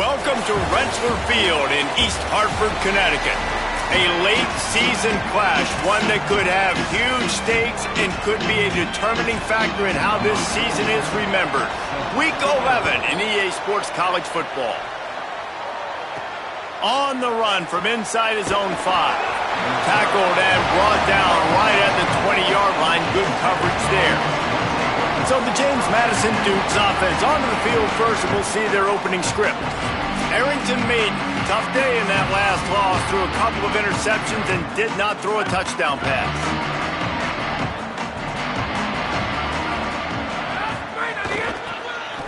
Welcome to Rensselaer Field in East Hartford, Connecticut. A late season clash, one that could have huge stakes and could be a determining factor in how this season is remembered. Week 11 in EA Sports College Football. On the run from inside his own 5. Tackled and brought down right at the 20-yard line. Good coverage there. So the James Madison Dukes offense onto the field first, and we'll see their opening script. Arrington Maiden, tough day in that last loss, threw a couple of interceptions and did not throw a touchdown pass.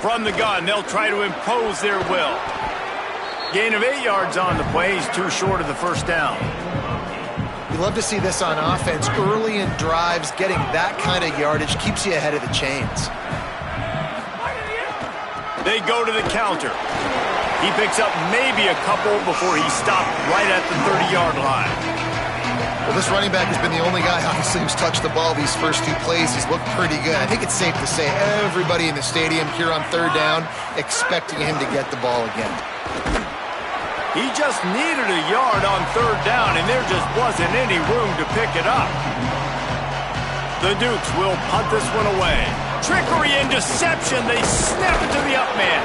From the gun, they'll try to impose their will. Gain of 8 yards on the play. He's too short of the first down. You love to see this on offense. Early in drives, getting that kind of yardage keeps you ahead of the chains. They go to the counter. He picks up maybe a couple before he stopped right at the 30-yard line. Well, this running back has been the only guy, obviously, who's touched the ball these first 2 plays. He's looked pretty good. I think it's safe to say everybody in the stadium here on third down expecting him to get the ball again. He just needed a yard on third down, and there just wasn't any room to pick it up. The Dukes will punt this one away. Trickery and deception. They snap it to the up man.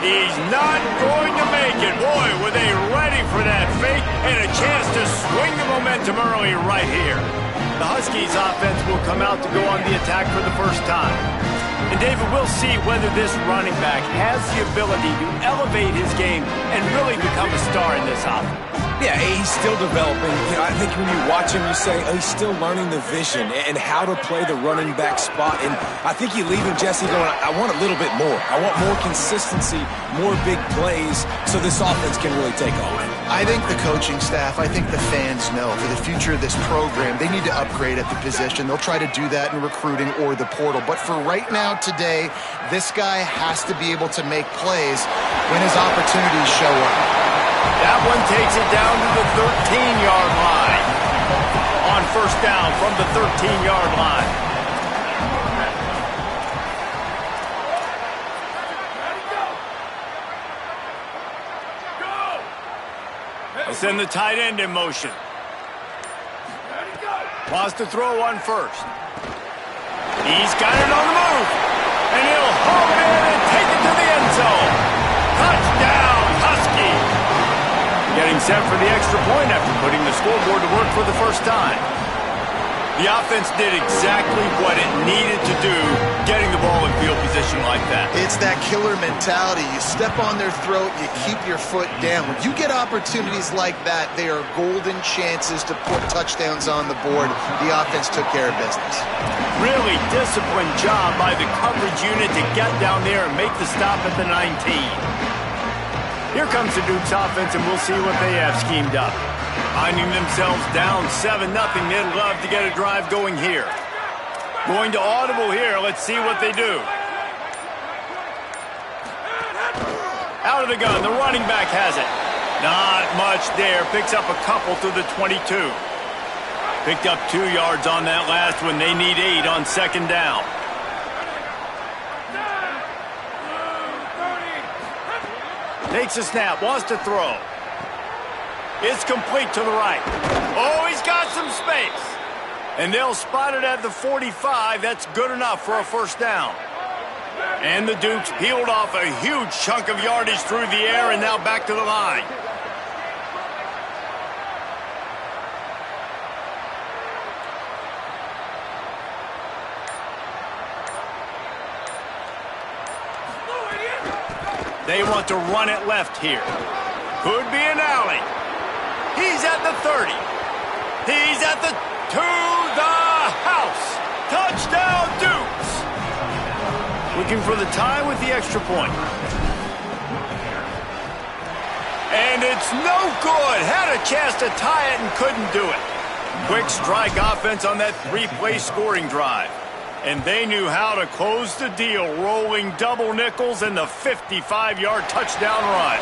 He's not going to make it. Boy, were they ready for that fake and a chance to swing the momentum early right here. The Huskies offense will come out to go on the attack for the first time. And David, we'll see whether this running back has the ability to elevate his game and really become a star in this offense. Yeah, he's still developing. You know, I think when you watch him, you say, oh, he's still learning the vision and how to play the running back spot. And I think you leave him, Jesse, going, I want a little bit more. I want more consistency, more big plays, so this offense can really take off. I think the coaching staff, I think the fans know for the future of this program, they need to upgrade at the position. They'll try to do that in recruiting or the portal. But for right now, today, this guy has to be able to make plays when his opportunities show up. That one takes it down to the 13-yard line. On first down from the 13-yard line. They'll send the tight end in motion. Wants to throw on first. He's got it on the move. And he'll home in and take it to the end zone. Touchdown, Husky. Getting set for the extra point after putting the scoreboard to work for the first time. The offense did exactly what it needed to do, getting the ball in field position like that. It's that killer mentality. You step on their throat, you keep your foot down. When you get opportunities like that, they are golden chances to put touchdowns on the board. The offense took care of business. Really disciplined job by the coverage unit to get down there and make the stop at the 19. Here comes the Dukes offense, and we'll see what they have schemed up. Finding themselves down 7-0, they'd love to get a drive going here. Going to audible here. Let's see what they do. Out of the gun, the running back has it. Not much there. Picks up a couple to the 22. Picked up 2 yards on that last one. They need 8 on second down. Takes a snap, wants to throw. It's complete to the right. Oh, he's got some space. And they'll spot it at the 45. That's good enough for a first down. And the Dukes peeled off a huge chunk of yardage through the air and now back to the line. They want to run it left here. Could be an alley. He's at the 30. He's at the to the house. Touchdown, Dukes. Looking for the tie with the extra point. And it's no good. Had a chance to tie it and couldn't do it. Quick strike offense on that 3-play scoring drive. And they knew how to close the deal, rolling double nickels and the 55-yard touchdown run.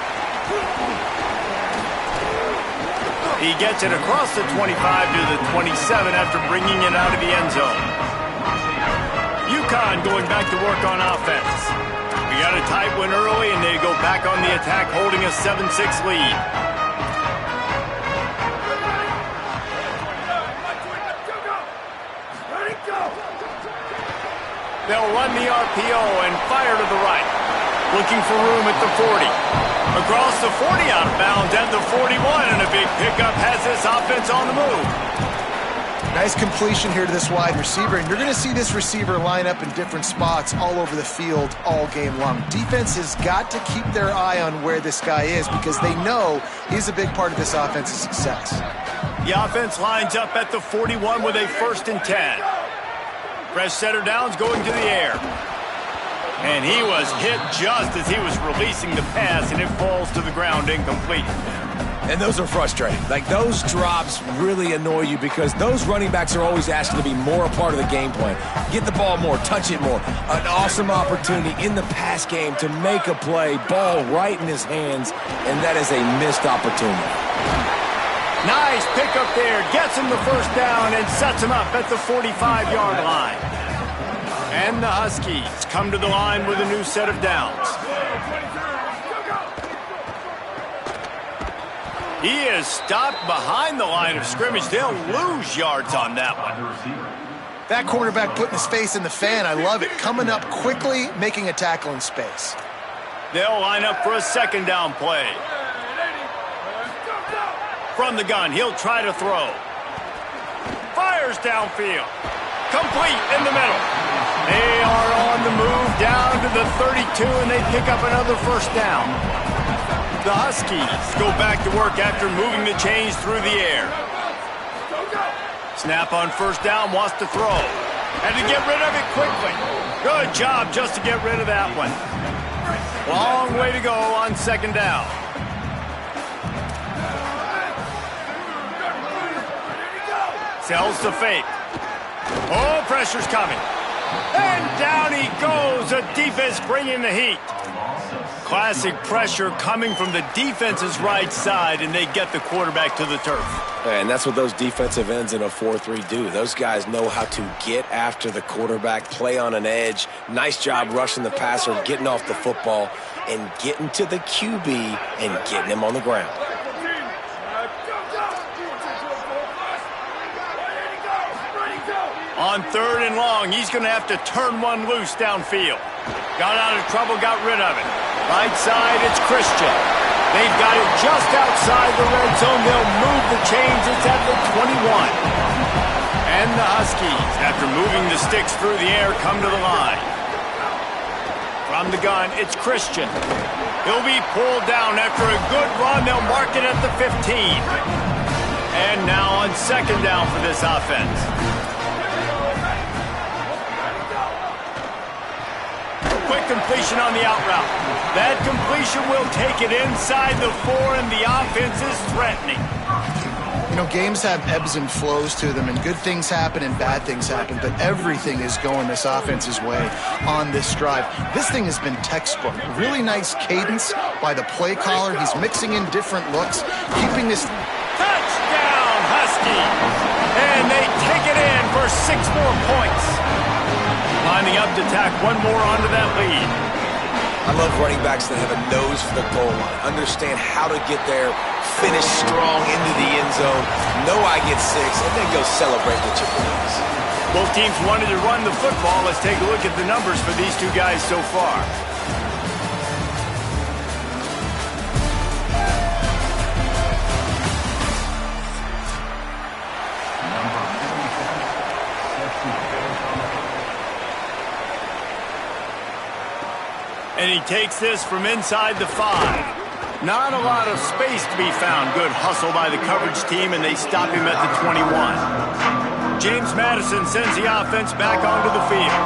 He gets it across the 25 to the 27 after bringing it out of the end zone. UCONN going back to work on offense. We got a tight one early, and they go back on the attack, holding a 7-6 lead. They'll run the RPO and fire to the right. Looking for room at the 40. Across the 40, out of bounds at the 41, and a big pickup has this offense on the move. Nice completion here to this wide receiver, and you're going to see this receiver line up in different spots all over the field all game long. Defense has got to keep their eye on where this guy is because they know he's a big part of this offense's success. The offense lines up at the 41 with a 1st and 10. Fresh setter downs going to the air. And he was hit just as he was releasing the pass, and it falls to the ground incomplete. And those are frustrating. Like, those drops really annoy you because those running backs are always asked to be more a part of the game plan. Get the ball more, touch it more. An awesome opportunity in the pass game to make a play, ball right in his hands, and that is a missed opportunity. Nice pickup there. Gets him the 1st down and sets him up at the 45-yard line. And the Huskies come to the line with a new set of downs. He is stopped behind the line of scrimmage. They'll lose yards on that one. That quarterback putting his face in the fan, I love it. Coming up quickly, making a tackle in space. They'll line up for a 2nd down play. From the gun, he'll try to throw. Fires downfield. Complete in the middle. They are on the move down to the 32, and they pick up another 1st down. The Huskies go back to work after moving the chains through the air. Snap on 1st down, wants to throw. And to get rid of it quickly. Good job just to get rid of that one. Long way to go on 2nd down. Sells to fake. Oh, pressure's coming. And down he goes. The defense bringing the heat. Classic pressure coming from the defense's right side, and they get the quarterback to the turf. And that's what those defensive ends in a 4-3 do. Those guys know how to get after the quarterback, play on an edge. Nice job rushing the passer, getting off the football, and getting to the QB and getting him on the ground. On 3rd and long, he's going to have to turn one loose downfield. Got out of trouble, got rid of it. Right side, it's Christian. They've got it just outside the red zone. They'll move the chains. It's at the 21. And the Huskies, after moving the sticks through the air, come to the line. From the gun, it's Christian. He'll be pulled down after a good run. They'll mark it at the 15. And now on 2nd down for this offense. Quick completion on the out route. That completion will take it inside the 4, and the offense is threatening. You know, games have ebbs and flows to them, and good things happen and bad things happen, but everything is going this offense's way on this drive. This thing has been textbook. Really nice cadence by the play caller. He's mixing in different looks, keeping this... Touchdown, Huskies! And they take it in for 6 more points. Lining up to tack one more onto that lead. I love running backs that have a nose for the goal line. Understand how to get there, finish strong into the end zone, know I get 6, and then go celebrate with your friends. Both teams wanted to run the football. Let's take a look at the numbers for these two guys so far. And he takes this from inside the 5. Not a lot of space to be found. Good hustle by the coverage team, and they stop him at the 21. James Madison sends the offense back onto the field.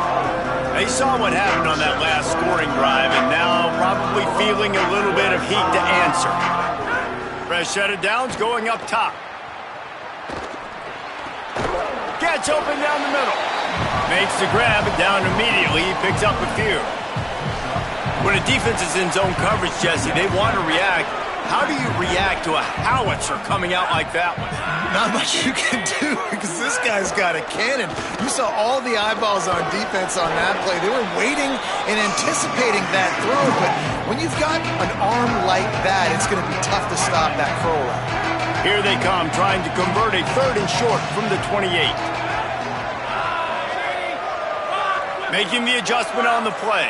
They saw what happened on that last scoring drive, and now probably feeling a little bit of heat to answer. Fresh set of downs going up top. Gets open down the middle. Makes the grab, and down immediately. He picks up a few. When a defense is in zone coverage, Jesse, they want to react. How do you react to a howitzer coming out like that one? Not much you can do because this guy's got a cannon. You saw all the eyeballs on defense on that play. They were waiting and anticipating that throw, but when you've got an arm like that, it's going to be tough to stop that curl route. Here they come, trying to convert a 3rd and short from the 28. Making the adjustment on the play.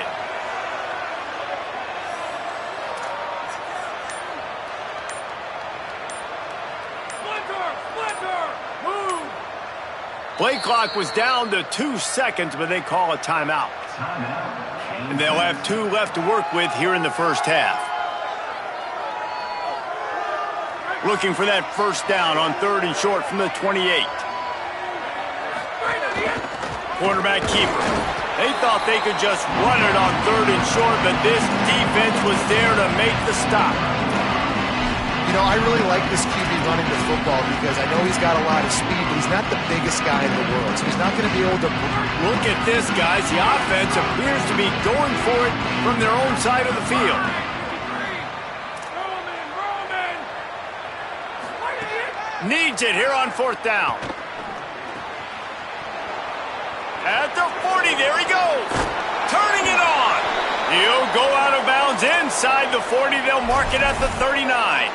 Play clock was down to 2 seconds, but they call a timeout. And they'll have 2 left to work with here in the first half. Looking for that first down on 3rd and short from the 28. Quarterback keeper. They thought they could just run it on 3rd and short, but this defense was there to make the stop. You know, I really like this QB running the football because I know he's got a lot of speed, but he's not the biggest guy in the world, so he's not going to be able to... Look at this, guys. The offense appears to be going for it from their own side of the field. Needs it here on 4th down. At the 40, there he goes. Turning it on. He'll go out of bounds inside the 40. They'll mark it at the 39.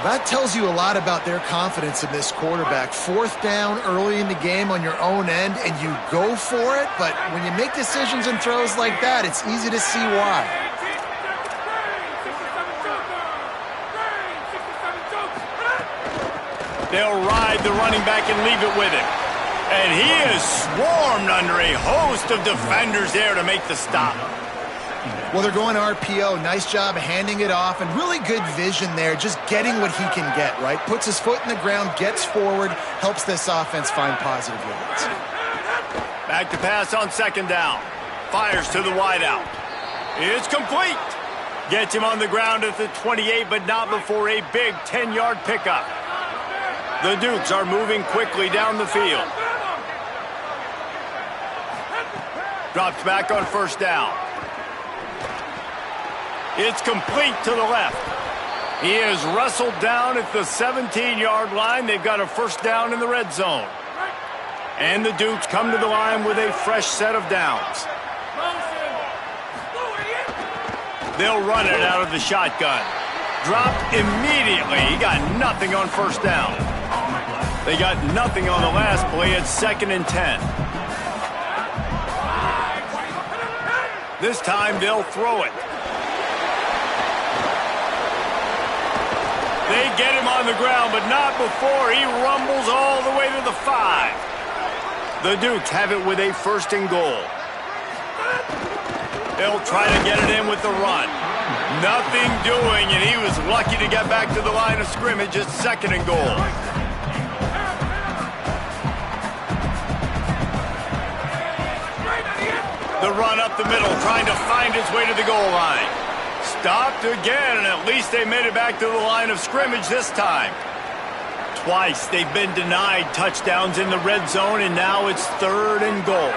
That tells you a lot about their confidence in this quarterback. 4th down early in the game on your own end, and you go for it, but when you make decisions and throws like that, it's easy to see why. They'll ride the running back and leave it with him. And he is swarmed under a host of defenders there to make the stop. Well, they're going RPO. Nice job handing it off, and really good vision there, just getting what he can get, right? Puts his foot in the ground, gets forward, helps this offense find positive yards. Back to pass on 2nd down. Fires to the wideout. It's complete. Gets him on the ground at the 28, but not before a big 10-yard pickup. The Dukes are moving quickly down the field. Drops back on 1st down. It's complete to the left. He is wrestled down at the 17-yard line. They've got a 1st down in the red zone. And the Dukes come to the line with a fresh set of downs. They'll run it out of the shotgun. Dropped immediately. He got nothing on 1st down. They got nothing on the last play at 2nd and 10. This time they'll throw it. They get him on the ground, but not before he rumbles all the way to the 5. The Dukes have it with a 1st and goal. They'll try to get it in with the run. Nothing doing, and he was lucky to get back to the line of scrimmage at 2nd and goal. The run up the middle, trying to find his way to the goal line. Stopped again, and at least they made it back to the line of scrimmage this time. Twice they've been denied touchdowns in the red zone, and now it's 3rd and goal.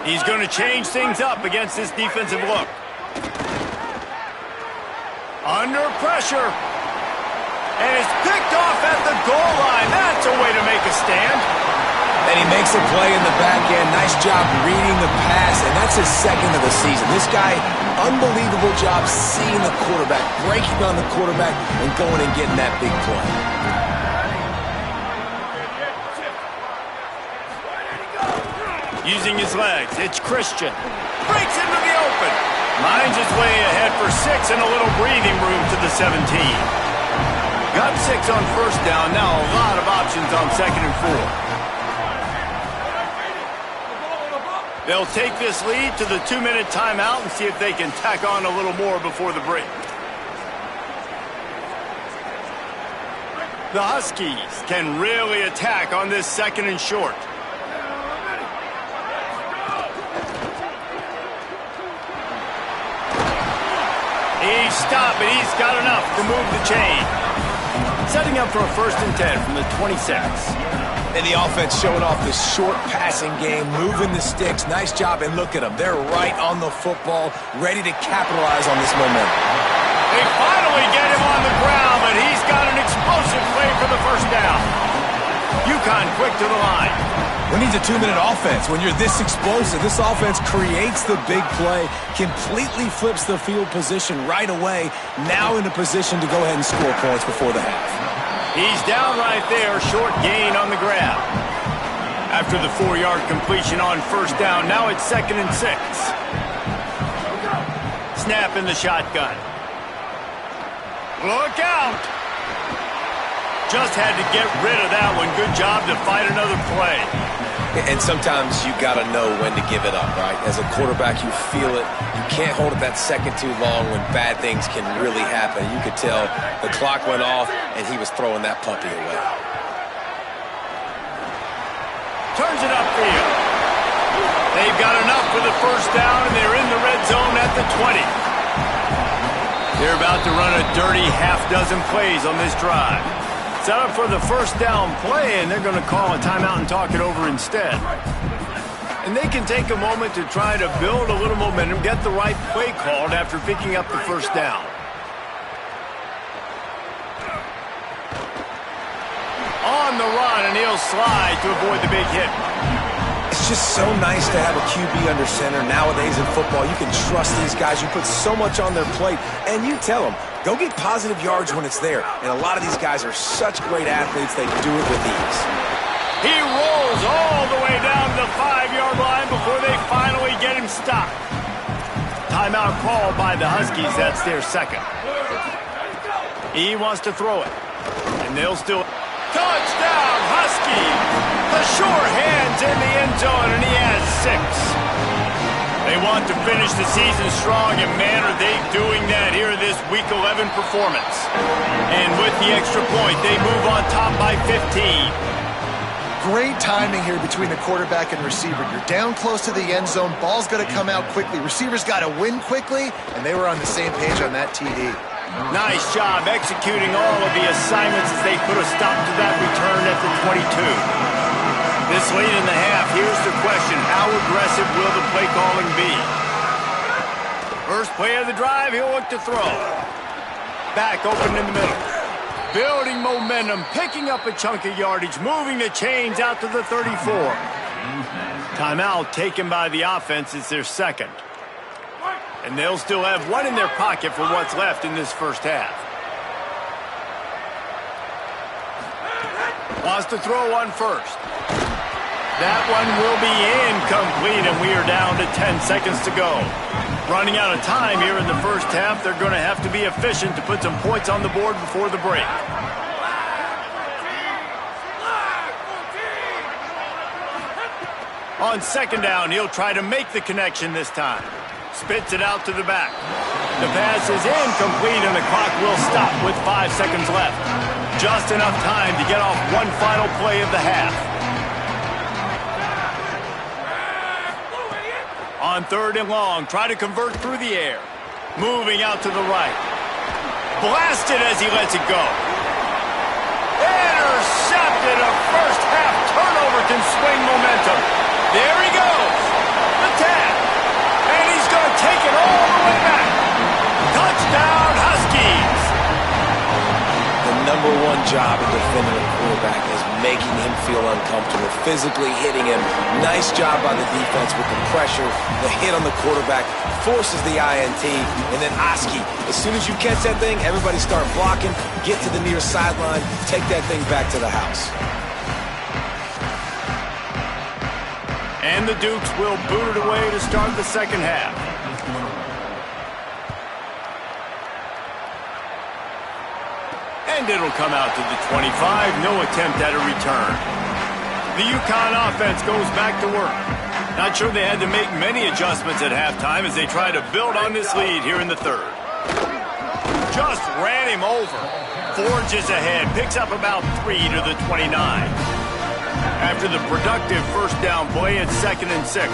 He's going to change things up against this defensive look. Under pressure. And it's picked off at the goal line. That's a way to make a stand. And he makes a play in the back end. Nice job reading the pass, and that's his 2nd of the season. This guy, unbelievable job seeing the quarterback, breaking on the quarterback, and going and getting that big play. Using his legs, it's Christian. Breaks into the open. Finds his way ahead for 6 and a little breathing room to the 17. Got 6 on 1st down. Now a lot of options on 2nd and 4. They'll take this lead to the 2-minute timeout and see if they can tack on a little more before the break. The Huskies can really attack on this 2nd and short. He's stopped, but he's got enough to move the chain. Setting up for a 1st and 10 from the 26. And the offense showing off the short passing game, moving the sticks. Nice job, and look at them. They're right on the football, ready to capitalize on this momentum. They finally get him on the ground, but he's got an explosive play for the first down. UConn quick to the line. We need a 2-minute offense. When you're this explosive, this offense creates the big play, completely flips the field position right away, now in a position to go ahead and score points before the half. He's down right there, short gain on the grab. After the 4-yard completion on first down, now it's 2nd and 6. Snap in the shotgun. Look out! Just had to get rid of that one. Good job to fight another play. And sometimes you got to know when to give it up, right? As a quarterback, you feel it. You can't hold it that second too long when bad things can really happen. You could tell the clock went off, and he was throwing that puppy away. Turns it upfield. They've got enough for the first down, and they're in the red zone at the 20. They're about to run a dirty half-dozen plays on this drive. Set up for the first down play, and they're going to call a timeout and talk it over instead. And they can take a moment to try to build a little momentum, get the right play called after picking up the first down. On the run, and he'll slide to avoid the big hit. It's just so nice to have a QB under center. Nowadays in football, you can trust these guys. You put so much on their plate, and you tell them, go get positive yards when it's there. And a lot of these guys are such great athletes, they do it with ease. He rolls all the way down to the 5-yard line before they finally get him stopped. Timeout called by the Huskies. That's their second. He wants to throw it, and they'll still... Touchdown, Huskies! The sure hands in the end zone, and he has 6. They want to finish the season strong, and man, are they doing that here in this Week 11 performance. And with the extra point, they move on top by 15. Great timing here between the quarterback and receiver. You're down close to the end zone. Ball's got to come out quickly. Receivers got to win quickly, and they were on the same page on that TD. Nice job executing all of the assignments as they put a stop to that return at the 22. This late in the half, here's the question. How aggressive will the play calling be? First play of the drive, he'll look to throw. Back open in the middle. Building momentum, picking up a chunk of yardage, moving the chains out to the 34. Timeout taken by the offense. It's their second. And they'll still have one in their pocket for what's left in this first half. Wants to throw one first. That one will be incomplete, and we are down to 10 seconds to go. Running out of time here in the first half. They're going to have to be efficient to put some points on the board before the break. On second down, he'll try to make the connection this time. Spits it out to the back. The pass is incomplete, and the clock will stop with 5 seconds left. Just enough time to get off one final play of the half. On third and long, try to convert through the air. Moving out to the right. Blasted as he lets it go. Intercepted. A first half turnover can swing momentum. There he goes. The tap. And he's going to take it all the way back. Touchdown, Huskies. The number one job of defending a quarterback is making him feel uncomfortable, physically hitting him. Nice job by the defense with the pressure. The hit on the quarterback forces the INT. And then Oski, as soon as you catch that thing, everybody start blocking, get to the near sideline, take that thing back to the house. And the Dukes will boot it away to start the second half. And it'll come out to the 25. No attempt at a return. The UConn offense goes back to work. Not sure they had to make many adjustments at halftime as they try to build on this lead here in the third. Just ran him over. Forges ahead. Picks up about 3 to the 29. After the productive first down play, it's 2nd and 6.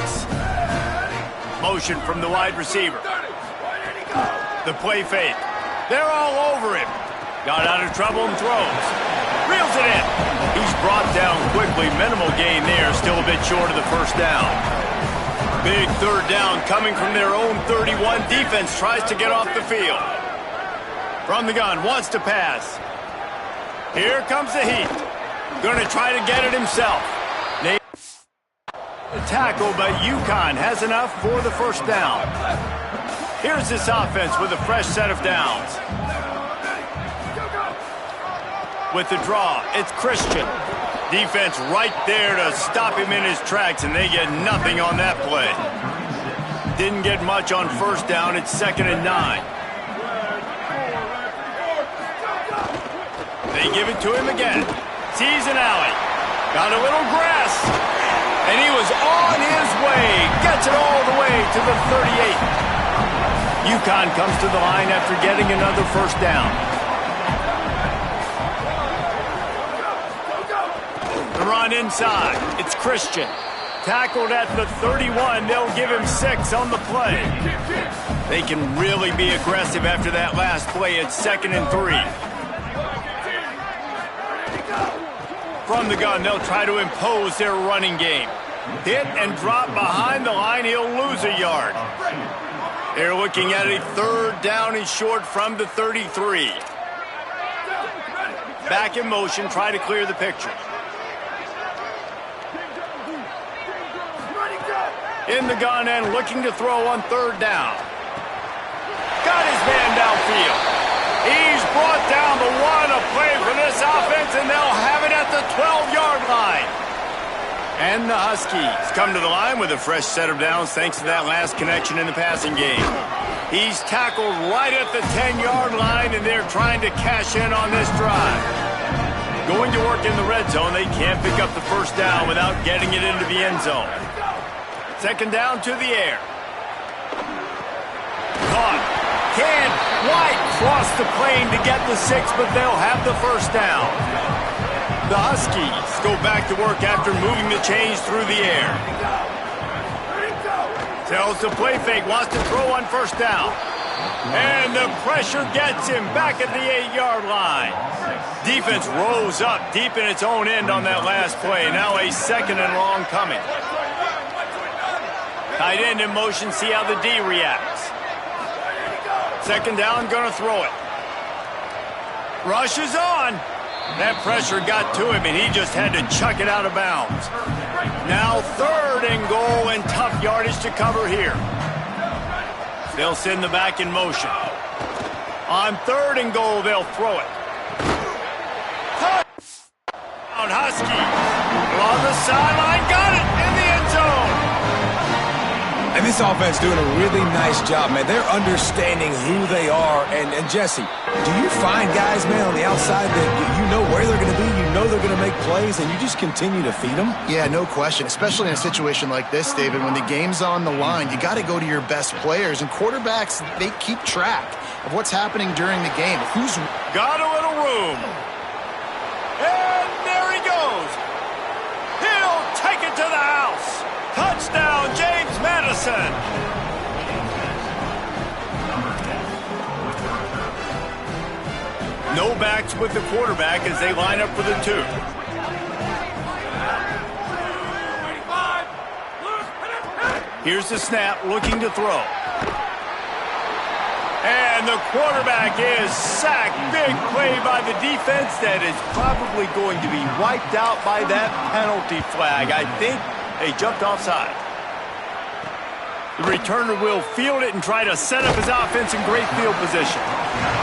Motion from the wide receiver. The play fake. They're all over him. Got out of trouble and throws. Reels it in. He's brought down quickly. Minimal gain there. Still a bit short of the first down. Big third down coming from their own 31. Defense tries to get off the field. From the gun, wants to pass. Here comes the heat. Going to try to get it himself. The tackle, but UConn has enough for the first down. Here's this offense with a fresh set of downs. With the draw, it's Christian. Defense right there to stop him in his tracks, and they get nothing on that play. Didn't get much on first down. It's 2nd and 9. They give it to him again. Sees an alley. Got a little grass. And he was on his way. Gets it all the way to the 38. UConn comes to the line after getting another first down. The run inside. It's Christian. Tackled at the 31. They'll give him 6 on the play. They can really be aggressive after that last play. It's 2nd and 3. From the gun, they'll try to impose their running game. Hit and drop behind the line. He'll lose a yard. They're looking at a 3rd down and short from the 33. Back in motion, try to clear the picture. In the gun and looking to throw on 3rd down. Got his man downfield. He's brought down the 1, a play for this offense, and they'll have it at the 12-yard line. And the Huskies come to the line with a fresh set of downs thanks to that last connection in the passing game. He's tackled right at the 10-yard line, and they're trying to cash in on this drive. Going to work in the red zone, they can't pick up the first down without getting it into the end zone. 2nd down to the air. Caught. Can't quite cross the plane to get the 6, but they'll have the first down. The Huskies go back to work after moving the chains through the air. Tells the play fake, wants to throw on first down. And the pressure gets him back at the 8-yard line. Defense rose up deep in its own end on that last play. Now a 2nd and long coming. Tight end in motion, see how the D reacts. 2nd down, gonna throw it. Rush is on. That pressure got to him, and he just had to chuck it out of bounds. Now 3rd and goal, and tough yardage to cover here. They'll send the back in motion. On 3rd and goal, they'll throw it. Touchdown, Huskies. On the sideline, got it in the end zone. And this offense doing a really nice job, man. They're understanding who they are. And Jesse, do you find guys, man, on the outside that you know where they're going to be, you know they're going to make plays, and you just continue to feed them? Yeah, no question, especially in a situation like this, David. When the game's on the line, you got to go to your best players. And quarterbacks, they keep track of what's happening during the game. Who's got a little room. And there he goes. He'll take it to the house. Touchdown, James Madison. No backs with the quarterback as they line up for the 2. Here's the snap, looking to throw. And the quarterback is sacked. Big play by the defense that is probably going to be wiped out by that penalty flag. I think they jumped offside. The returner will field it and try to set up his offense in great field position.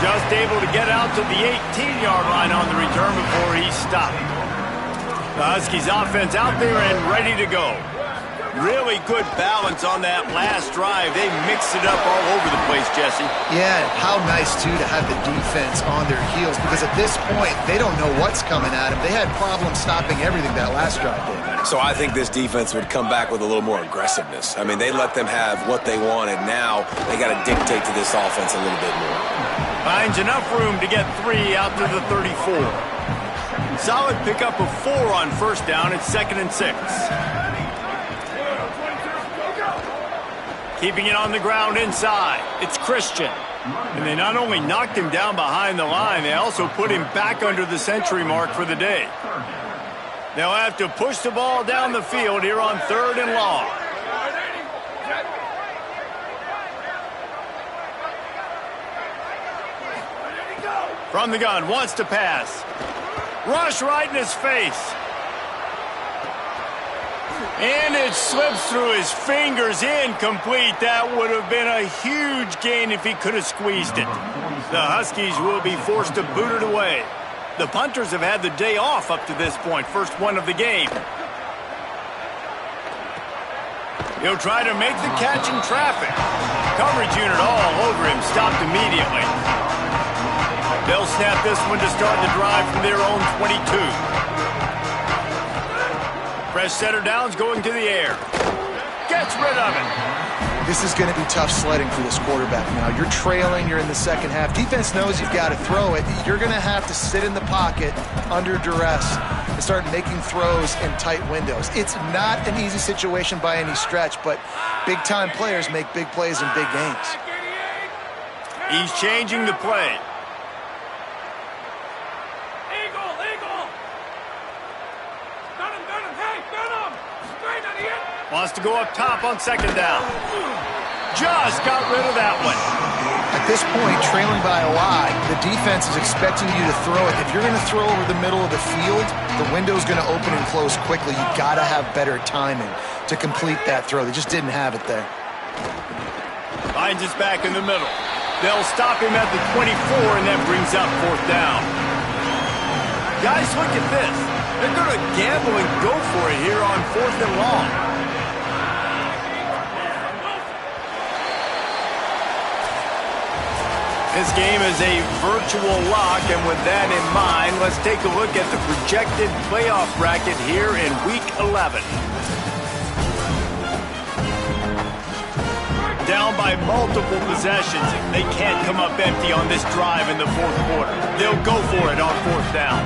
Just able to get out to the 18-yard line on the return before he stopped. The Huskies offense out there and ready to go. Really good balance on that last drive. They mixed it up all over the place, Jesse. Yeah, how nice, too, to have the defense on their heels, because at this point, they don't know what's coming at them. They had problems stopping everything that last drive did. So I think this defense would come back with a little more aggressiveness. I mean, they let them have what they wanted. Now they got to dictate to this offense a little bit more. Finds enough room to get 3 out to the 34. Solid pickup of 4 on first down. It's 2nd and 6. Keeping it on the ground inside. It's Christian. And they not only knocked him down behind the line, they also put him back under the century mark for the day. They'll have to push the ball down the field here on 3rd and long. From the gun, wants to pass. Rush right in his face. And it slips through his fingers, incomplete. That would have been a huge gain if he could have squeezed it. The Huskies will be forced to boot it away. The punters have had the day off up to this point, first one of the game. He'll try to make the catch in traffic. Coverage unit all over him, stopped immediately. They'll snap this one to start the drive from their own 22. Fresh setter downs going to the air. Gets rid of it. This is going to be tough sledding for this quarterback now. You're trailing, you're in the second half. Defense knows you've got to throw it. You're going to have to sit in the pocket under duress and start making throws in tight windows. It's not an easy situation by any stretch, but big-time players make big plays in big games. He's changing the play. Wants to go up top on second down. Just got rid of that one. At this point, trailing by a lot, the defense is expecting you to throw it. If you're going to throw over the middle of the field, the window's going to open and close quickly. You've got to have better timing to complete that throw. They just didn't have it there. Finds his back in the middle. They'll stop him at the 24, and that brings up fourth down. Guys, look at this. They're going to gamble and go for it here on fourth and long. This game is a virtual lock, and with that in mind, let's take a look at the projected playoff bracket here in Week 11. Down by multiple possessions. They can't come up empty on this drive in the fourth quarter. They'll go for it on fourth down.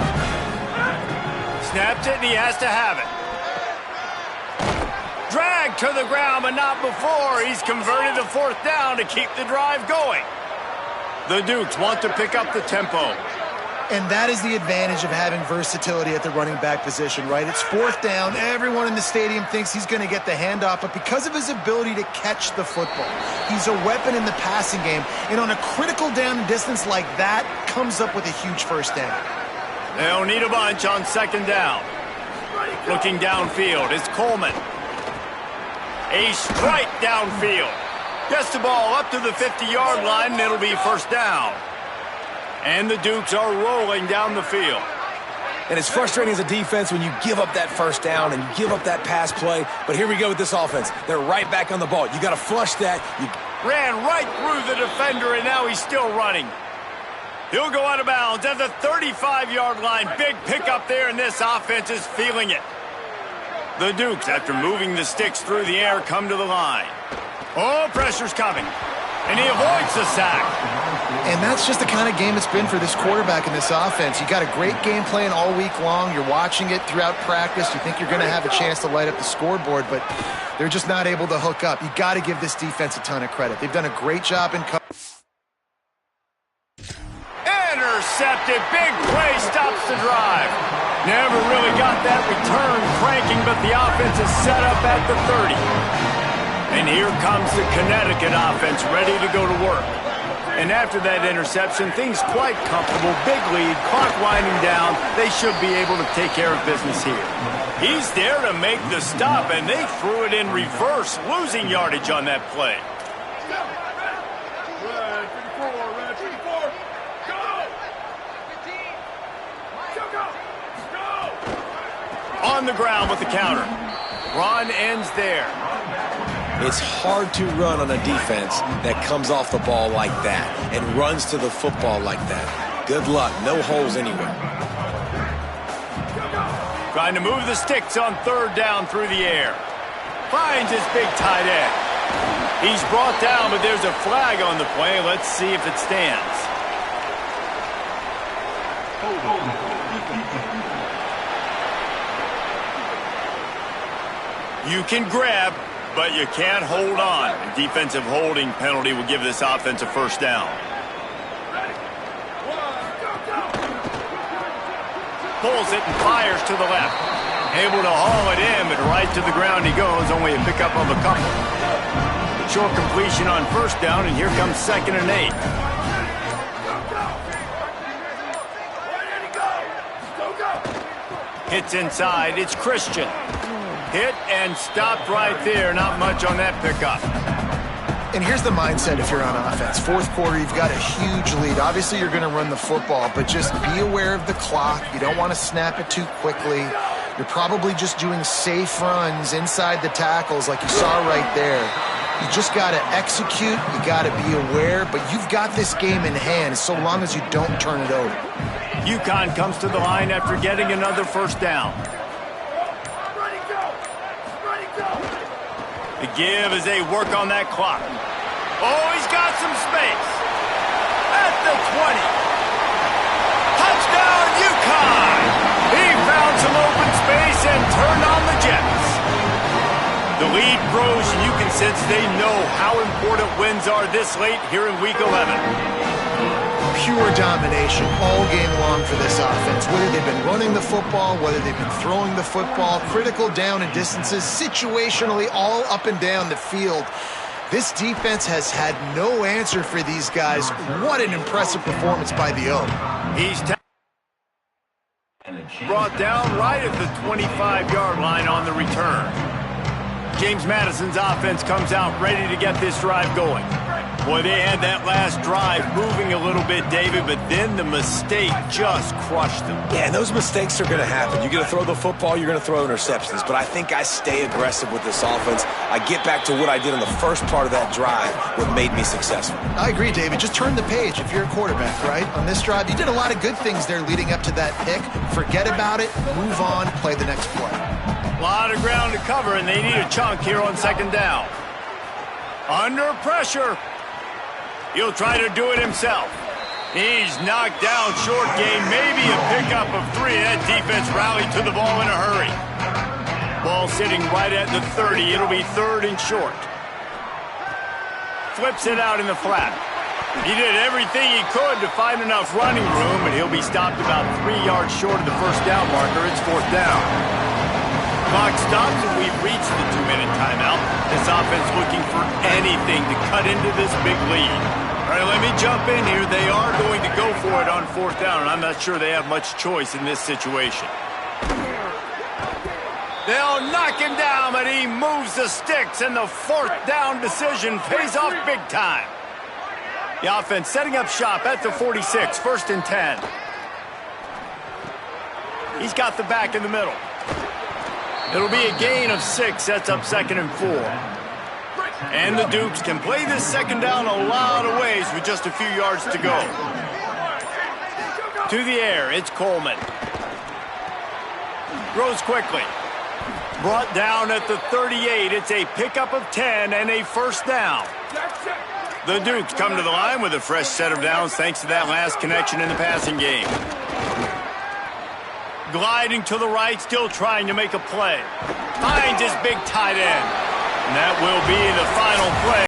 Snaps it, and he has to have it. Dragged to the ground, but not before. He's converted the fourth down to keep the drive going. The Dukes want to pick up the tempo. And that is the advantage of having versatility at the running back position, right? It's fourth down. Everyone in the stadium thinks he's going to get the handoff, but because of his ability to catch the football, he's a weapon in the passing game. And on a critical down and distance like that, comes up with a huge first down. They'll need a bunch on second down. Looking downfield is Coleman. A strike downfield. Gets the ball up to the 50-yard line, and it'll be first down. And the Dukes are rolling down the field. And it's frustrating as a defense when you give up that first down and you give up that pass play. But here we go with this offense. They're right back on the ball. You got to flush that. Ran right through the defender, and now he's still running. He'll go out of bounds at the 35-yard line. Big pickup there, and this offense is feeling it. The Dukes, after moving the sticks through the air, come to the line. Oh, pressure's coming. And he avoids the sack. And that's just the kind of game it's been for this quarterback in this offense. You got a great game plan all week long. You're watching it throughout practice. You think you're going to have a chance to light up the scoreboard, but they're just not able to hook up. You got to give this defense a ton of credit. They've done a great job in intercepted. Big play stops the drive. Never really got that return cranking, but the offense is set up at the 30. And here comes the Connecticut offense ready to go to work. And after that interception, things quite comfortable. Big lead, clock winding down. They should be able to take care of business here. He's there to make the stop, and they threw it in reverse, losing yardage on that play. On the ground with the counter. Run ends there. It's hard to run on a defense that comes off the ball like that and runs to the football like that. Good luck. No holes anywhere. Trying to move the sticks on third down through the air. Finds his big tight end. He's brought down, but there's a flag on the play. Let's see if it stands. You can grab, but you can't hold on. A defensive holding penalty will give this offense a first down. Pulls it and fires to the left. Able to haul it in, but right to the ground he goes. Only a pickup of a couple. Short completion on first down, and here comes 2nd and 8. Hits inside. It's Christian. Hit and stopped right there. Not much on that pickup. And here's the mindset if you're on offense. Fourth quarter, you've got a huge lead. Obviously, you're going to run the football, but just be aware of the clock. You don't want to snap it too quickly. You're probably just doing safe runs inside the tackles like you saw right there. You just got to execute. You got to be aware, but you've got this game in hand so long as you don't turn it over. UConn comes to the line after getting another first down. The give as they work on that clock. Oh, he's got some space. At the 20. Touchdown, UConn! He found some open space and turned on the Jets. The lead grows, and you can sense they know how important wins are this late here in Week 11. Pure domination all game long for this offense. Whether they've been running the football, whether they've been throwing the football, critical down and distances, situationally all up and down the field. This defense has had no answer for these guys. What an impressive performance by the O. He's brought down right at the 25-yard line on the return. James Madison's offense comes out ready to get this drive going. Boy, they had that last drive moving a little bit, David, but then the mistake just crushed them. Yeah, and those mistakes are going to happen. You're going to throw the football, you're going to throw interceptions, but I think I stay aggressive with this offense. I get back to what I did in the first part of that drive, what made me successful. I agree, David. Just turn the page if you're a quarterback, right? On this drive, you did a lot of good things there leading up to that pick. Forget about it, move on, play the next play. A lot of ground to cover, and they need a chunk here on second down. Under pressure. He'll try to do it himself. He's knocked down short game, maybe a pickup of 3. That defense rallied to the ball in a hurry. Ball sitting right at the 30. It'll be 3rd and short. Flips it out in the flat. He did everything he could to find enough running room, and he'll be stopped about 3 yards short of the first down marker. It's 4th down. Clock stops, and we've reached the 2-minute timeout. This offense looking for anything to cut into this big lead. All right, let me jump in here. They are going to go for it on 4th down, and I'm not sure they have much choice in this situation. They'll knock him down, but he moves the sticks, and the 4th down decision pays off big time. The offense setting up shop at the 46, 1st and 10. He's got the back in the middle. It'll be a gain of 6. Sets up 2nd and 4. And the Dukes can play this second down a lot of ways with just a few yards to go. To the air, it's Coleman. Throws quickly. Brought down at the 38. It's a pickup of 10 and a 1st down. The Dukes come to the line with a fresh set of downs thanks to that last connection in the passing game. Gliding to the right, still trying to make a play. Finds his big tight end. And that will be the final play.